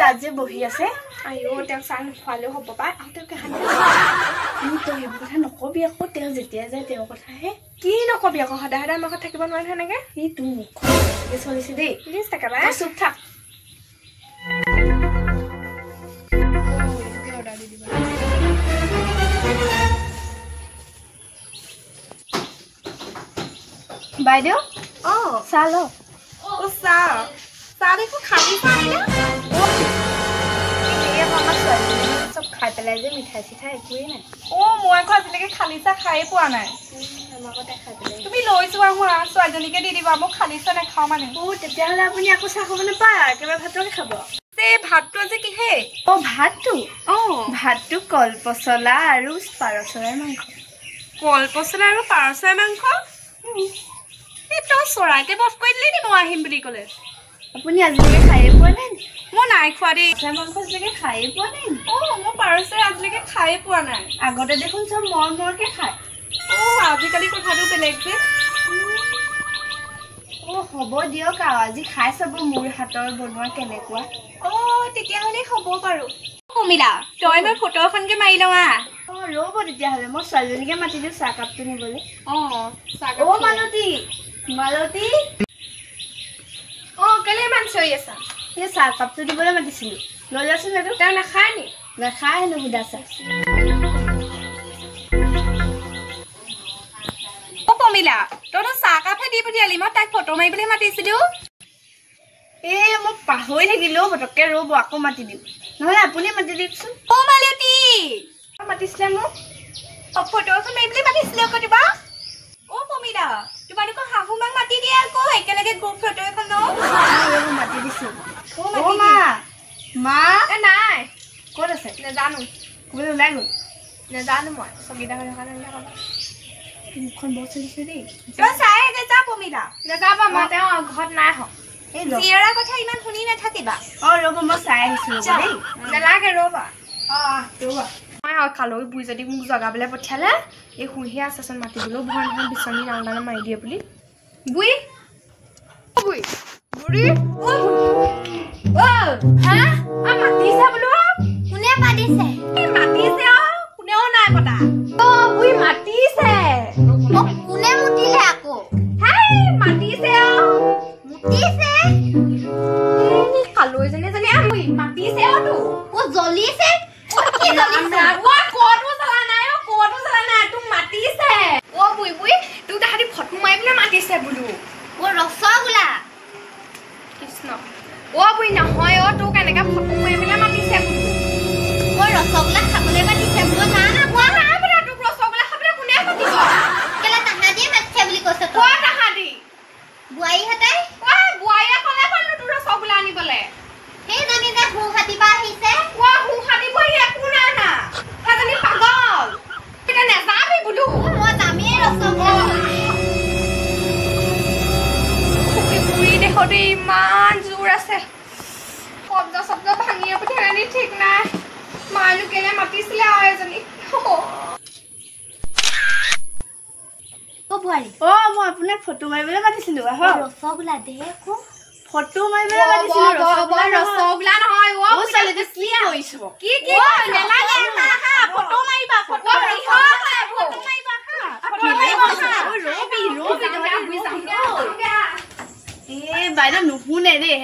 ইয়াত যে বহি আছে আইও তেওঁক চাহ নোখোৱালেও হ'ব পাই আৰু তেওঁক কেহানি তই সেইবোৰ কথা নকবি আকৌ তেওঁ যেতিয়া যায় তেওঁৰ কথাহে কি নকবি আকৌ সদায় সদায় আমাৰ ঘৰত থাকিব নোৱাৰে সেনেকে এই তোৰ মুখখন চলিছে দেই প্লিজ একেবাৰে চুপ থাক বাইদেউ চাহ ল চাহ দেখোন খালি চাহ চব খাই পেলাই যে মিঠাই চিঠাই একোৱেই নাই মই আকৌ আজিলৈকে খালি চাহ খায়ে পোৱা নাই আমাৰ ঘৰতে খাই পেলাই তুমি লৈ যোৱা হোৱা ছোৱালীজনীকে দি দিবা মোক খালি চাহ নাখাওঁ মানে তেতিয়াহ'লে আপুনি আকৌ চাহ খাব নাপায় একেবাৰে ভাতকে খাব ভাতটো আজি কিহে ভাতটো কল পচলা আৰু পাৰ চৰাই মাংস কল পচলা আৰু পাৰ চৰাই মাংস তই চৰাইকে বফ কৰি দিলি নি মই আহিম বুলি ক'লে আপুনি আজিলৈকে খায়ে পোৱা নাই মই নাই খোৱা দেই চৰাই মাংস আজিলৈকে খায়ে পোৱা নাই মই পাৰ চৰাই আজিলৈকে খায়ে পোৱা নাই আগতে দেখোন চব মৰকে খায় আজিকালি কথাটো বেলেগ যে হ'ব দিয়ক আৰু আজি খাই চাব মোৰ হাতৰ বনোৱা কেনেকুৱা তেতিয়াহ'লে হ'ব বাৰু কমিলা তই মই ফটো এখনকে মাৰি লওঁ ৰ'ব তেতিয়াহ'লে মই ছোৱালীজনীকে মাতি দিওঁ চাহকাপটো নিবলৈ মালতী কেলে ইমান চিঞৰি আছা সেই চাহকাপটো দিবলৈ মাতিছিলোঁ লৈ যাচোন এইটো তেওঁ নাখায় নি নাখায় হেনো সুধা চাহ কমিলা তইতো চাহকাপহে দি পঠিয়ালি মই তাইক ফটো মাৰিবলৈ মাতিছিলোঁ মই পাহৰি থাকিলোঁ পটককৈ ৰ'ব আকৌ মাতি দিম নহ'লে আপুনি মাতি দিয়কচোন মালতী মাতিছিলে মোক ফটো এখন মাৰিবলৈ মাতিছিলে আকৌ দিবা কমিলা তোমালোকৰ শাহু মাক মাতি দিয়ে আকৌ একেলগে গ্ৰুপ ফটো এখন মাতি দিছোঁ নাই ক'ত আছে নেজানো ক'বলৈ ওলাই গ'ল নেজানো মই চকীদা হৈ থকা মুখখন বৰ চলিছে দেই তই চাই যা পমিলা নেযাবা মই তেওঁ ঘৰত নাই হওক জীয়েৰা কথা ইমান শুনি নাথাকিবা ৰ'ব মই চাই আহিছোঁ দেই নেলাগে ৰ'বা মই কালৈ বুঢ়ী যদি মোক জগাবলৈ পঠিয়ালে এই শুহিয়ে আছেচোন মাতিবলৈও ভয় নহয় বিচনী ডাঙৰ মাৰি দিয়ে বুলি বুঢ়ী মাতিছে বোলো কোনে মাতিছে কোনেও নাই পতা বুঢ়ী মাতিছে কোনে মুতিলে আকৌ মাতিছে কালৈজনী জনী মাতিছে জ্বলিছে মাতিছে বোলো ৰসগোল্লা কৃষ্ণ বুঢ়ী নহয় তোক এনেকে ফটো মাৰি পেলাই মাতিছে ৰসগোল্লা খাবলৈ মাতিছে তোক ৰসগোল্লা খাবলৈ কোনে মাতিব কেলে তাহাঁতিয়ে মাতিছে বুলি কৈছে তাহাঁতি বোৱাৰীহঁতে বোৱাৰীয়ে ক'লে পালো তোৰ ৰসগোল্লা আনিবলৈ সেইজনী যে গুৱাহাটীৰ আহিছে একো নাই না সেইজনী পাগল এতিয়া নেযাবি বোলো মই যামেই ৰসগোল্লা বুঢ়ী দেহতে ইমান জোৰ আছে শব্দ ভাঙিয়ে পঠিয়ালে ঠিক নাই মাইনো কেলে মাতিছিলে আৰু এজনী বোৱাৰী মই আপোনাক ফটো মাৰিবলৈ মাতিছিলোঁ ৰসগোল্লা দে আকৌ ফটো মাৰিবলৈ মাতিছিলোঁ ৰসগোল্লা নহয় কি কৰিছ কি নেলাগে ফটো মাৰিবা বাইদেউ নুশুনে দেই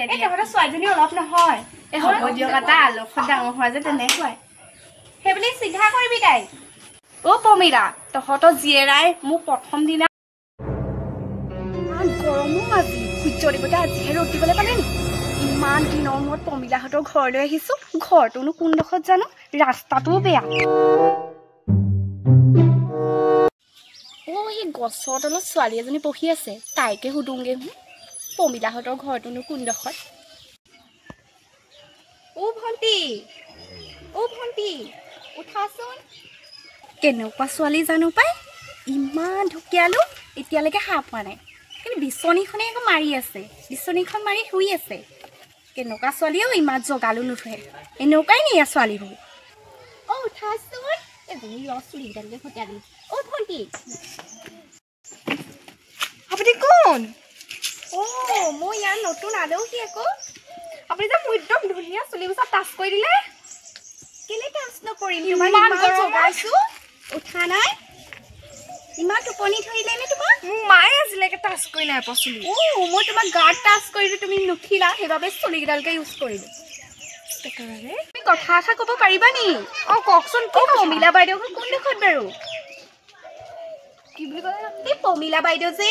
ছোৱালীজনী অলপ নহয় হ'ব দিয়ক এটা আলসত ডাঙৰ হোৱা যে তেনেকুৱাই সেইবুলি চিধা কৰিবি তাই পমিৰা তহঁতৰ জীয়েৰাই মোক প্ৰথম দিনা ইমান গৰমো আজি সূৰ্য দেৱতা আজিহে ৰ'দ দিবলৈ পালে নি ইমান দিনৰ মূৰত পমিলাহঁতৰ ঘৰলৈ আহিছোঁ ঘৰটোনো কোনডোখৰত জানো ৰাস্তাটোও বেয়া এই গছৰ তলত ছোৱালী এজনী বহি আছে তাইকে সুধোংগে পমিলাহঁতৰ ঘৰটোনো কোনডোখৰত ভণ্টি উঠাচোন কেনেকুৱা ছোৱালী জানো পাই ইমান ঢুকিয়ালো এতিয়ালৈকে সাৰ পোৱা নাই কিন্তু বিচনীখনে আকৌ মাৰি আছে বিচনীখন মাৰি শুই আছে কেনেকুৱা ছোৱালীও ইমান জগালো নুঠে এনেকুৱাই নিয়া ছোৱালীবোৰ উঠাচোন এজনী চুলিকেইটালৈকে ফটিয়াই দিম ভণ্টি আপুনি কোন মই ইয়াৰ নতুন আলহী আকৌ আপুনি যে মোৰ একদম ধুনীয়া চুলিবোৰ টাচ কৰি দিলে কেলে টাচ নকৰিম ইমান গৰম আছো উঠা নাই ইমান টোপনি ধৰিলে নে তোমাক মোৰ মায়ে আজিলৈকে টাচ কৰি নাই পচলি মই তোমাক গাৰ্ড টাচ কৰিলো তুমি নুঠিলা সেইবাবে চুলিকেইডালকে ইউজ কৰিলো তুমি কথা এটা ক'ব পাৰিবা নি কওকচোন কি পমিলা বাইদেউ কোন দেশত বাৰু কি বুলি ক'লে এই পমিলা বাইদেউ যে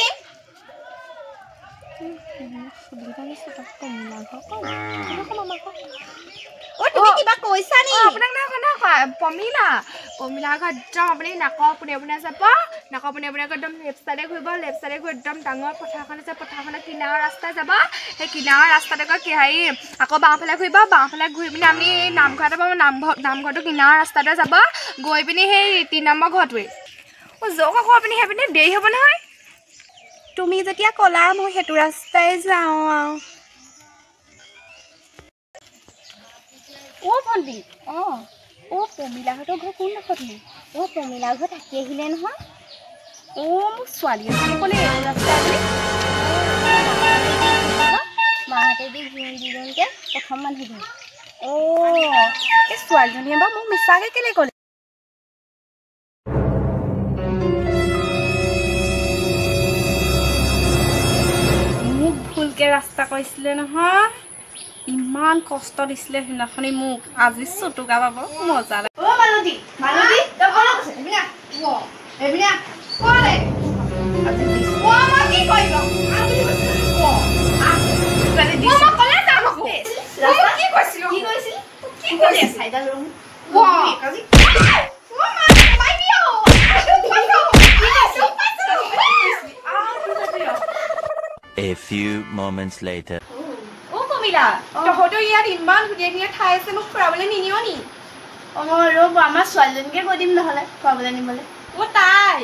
তুমি কিবা কৈছা নি আপোনাক নাই পমিলা ঘৰ একদম আপুনি নাকৰ পোনে যাব নাকৰ পোনে একদম লেফ্ট চাইডে ঘূৰিব লেফ্ট চাইডে ঘূৰি একদম ডাঙৰ পথাৰখন আছে পথাৰখনৰ কিনাৰৰ ৰাস্তা যাব সেই কিনাৰৰ ৰাস্তাতে হেৰি আকৌ বাওঁফালে ঘূৰিব বাওঁফালে ঘূৰি পিনি আপুনি নামঘৰ এটা পাব নামঘৰটো কিনাৰৰ ৰাস্তাতে যাব গৈ পিনি সেই 3 নম্বৰ ঘৰটোৱে যাওক আকৌ আপুনি সেইপিনে দেৰি হ'ব নহয় তুমি যেতিয়া ক'লা মই সেইটো ৰাস্তাই যাওঁ ভণ্টি পমিলাহঁতৰ ঘৰ কোন ডোখৰতনো পমিলাৰ ঘৰ থাকি আহিলে নহয় মোক ছোৱালী এজনীয়ে ক'লে এইটো ৰাস্তা বুলি মাহঁতে দি দুজনকে প্ৰথম মানুহজন এই ছোৱালীজনীয়ে বা মোক মিছাকৈ কেলে ক'লে মোক ভুলকৈ ৰাস্তা কৈছিলে নহয় ইমান কষ্ট দিছিলে সেইদিনাখনি মোক আজি চুটুকা পাব মজা লাগে মালতী তই ক'লৈ গৈছে এইপিনে ক'লে আজি মই কি কৰিম কি কৈছিলো কি কৰি চাইডাল A few moments later. Pomila তহঁতৰ ইয়াত ইমান ধুনীয়া ধুনীয়া ঠাই আছে মোক ফুৰাবলৈ নিনিও নি ৰ'ব আমাৰ ছোৱালীজনীকে কৈ দিম নহ'লে ফুৰাবলৈ নিবলৈ তাই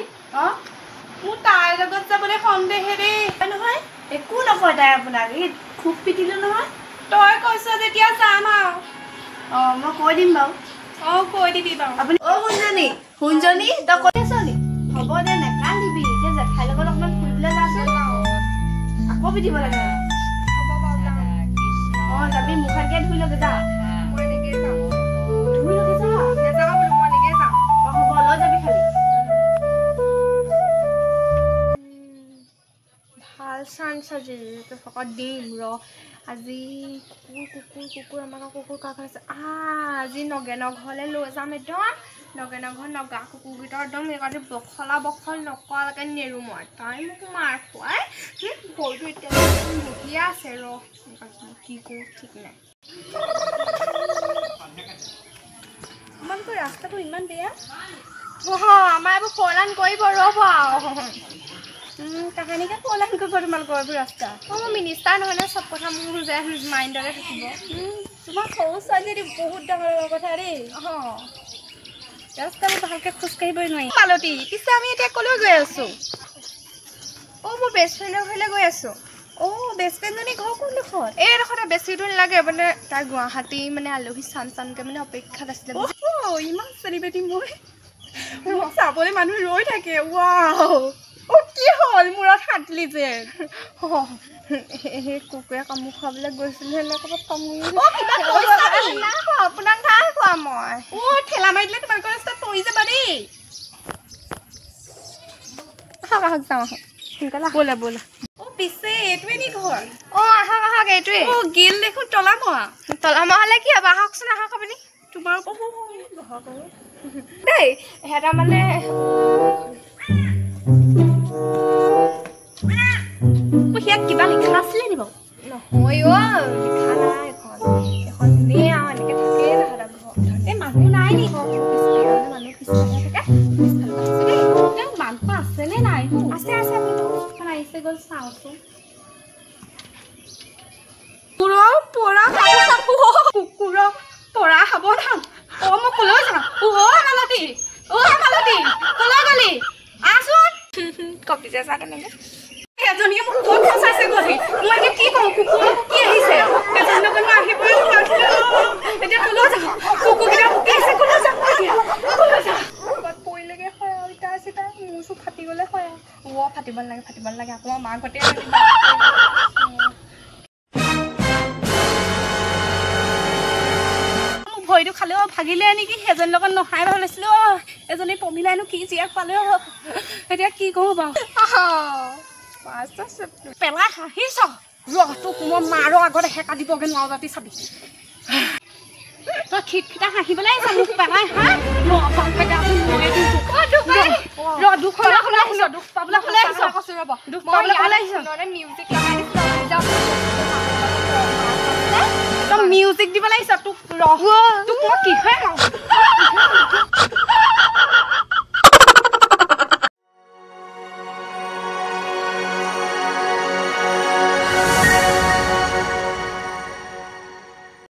মোৰ তাইৰ লগত যাবলৈ সন্দেহে দেই নহয় একো নকয় তাই আপোনাক এই খুব পিটিলো নহয় তই কৈছ যেতিয়া যাম আৰু মই কৈ দিম বাৰু কৈ দিবি বাৰু আপুনি শুনজনী তই কৈ আছ নি হ'ব দে নেকান্দিবি এতিয়া জেঠাইৰ লগত অকণমান ফুৰিবলৈ যাচোন আকৌ পিটিব লাগে যাবি মুখাতকে ধুই লগে যা ধুই লগে যা হ'ব লৈ যাবি খালি ভাল চান্স আজি ফকত দিম আজি কুকুৰ আমাৰ কুকুৰ কাক আছে আজি নগেনৰ ঘৰলৈ লৈ যাম একদম নগেনৰ ঘৰ নগা কুকুৰকেইটা একদম এইকাৰণে বখল নকৰালৈকে নেৰো মই তাই মোক মাৰ খুৱাই ভৰিটো এতিয়া মুহিয়া আছে কি কৰোঁ ঠিক নাই তোমালোকৰ ৰাস্তাটো ইমান বেয়া আমাৰ এইবোৰ ফ'ৰলাইন কৰিব ৰ'ব কাহানিকে ফ'ৰলাইন কৰিব তোমালোকৰ এইবোৰ ৰাস্তা মই মিনিষ্টাৰ নহয় নহয় চব কথা মোৰ যে মাইণ্ডতে থাকিব তোমাৰ সৰু ছোৱালী বহুত ডাঙৰ কথা দেই ৰাস্তাবোৰ ভালকৈ খোজকাঢ়িবই নোৱাৰি মালতী পিছে আমি এতিয়া ক'লৈ গৈ আছোঁ মোৰ বেষ্ট ফ্ৰেণ্ডৰ ঘৰলৈ গৈ আছোঁ বেষ্ট ফ্ৰেণ্ডজনী ঘৰ কোনডোখৰত এইডোখৰতে বেছি দূৰ নালাগে মানে তাৰ গুৱাহাটী মানে আলহী চানকৈ মানে অপেক্ষাত আছিলে ইমান চেলিব্ৰেটি মই চাবলৈ মানুহ ৰৈ থাকে কি হ'ল মূৰত হাতলি যে সেই কুকুৰে কামোৰ খুৱাবলৈ গৈছিলোঁ ক'ৰবাত কামুৰি আপোনাক নাই খোৱা মই ঠেলা মাৰি দিলে তোমালোকৰ ৰাস্তাত পৰি যাবা দেই আহক যাওঁ সোনকালে ব'লা পিছে এইটোৱে নি ঘৰ আহক এইটোৱে গিল দেখোন তলামৰা হ'লে কি হ'ব আহকচোন আহক আপুনি তোমাৰ দেই সিহঁতৰ মানে ইয়াত কিবা লিখা আছিলে নি বাৰু নহয় লিখা নাই এখন এনেই আৰু এনেকৈ থাকেই তাহাঁতৰ ঘৰ এই মানুহ নাই নি মানুহ পিছফালে থাকে মানুহ আছেনে নাই আছে আহিছে গ'ল চাওঁচোন কুকুৰৰ পৰা সাৱধান মই ক'লৈ যাম মালতী ক'লৈ গ'লি আহচোন কপিছে চা কেনেকৈ এজনীয়ে মোক ক'ত ফচাইছে গ'লি মই এতিয়া কি কৰোঁ কুকুৰ কি আহিছে এজনী লগত মই আহিবই এতিয়া ক'লৈ যাম কুকুৰকেইটা ভুকি আছে ক'লৈ যাম ক'ৰবাত পৰিলেগৈ হয় আৰু ইটা চিটা মোৰ চোৰ ফাটি গ'লে হয় আৰু ফাটিব নালাগে আকৌ মাক ঘৰতে ভৰিটো খালে ভাগিলে নেকি সেইজনীৰ লগত নহাই ভাল আছিলে এজনী পমিলাইনো কি জীয়েক পালে এতিয়া কি কৰো বাৰু পেলাই হাঁহিছ তোক মই মাৰৰ আগত হেকা দিবগে নোৱাৰো জাতি চাবি তই খিটখিটা হাঁহিবলৈ আহিছ মোক পেলাই হাঁহ দুখ পাবলৈ আহিছ দুখ পাবলৈ আহিছ দুখ পাবলৈ আহিছ মিউজিক দিব লাগিছ তোক তোক মই কি হয়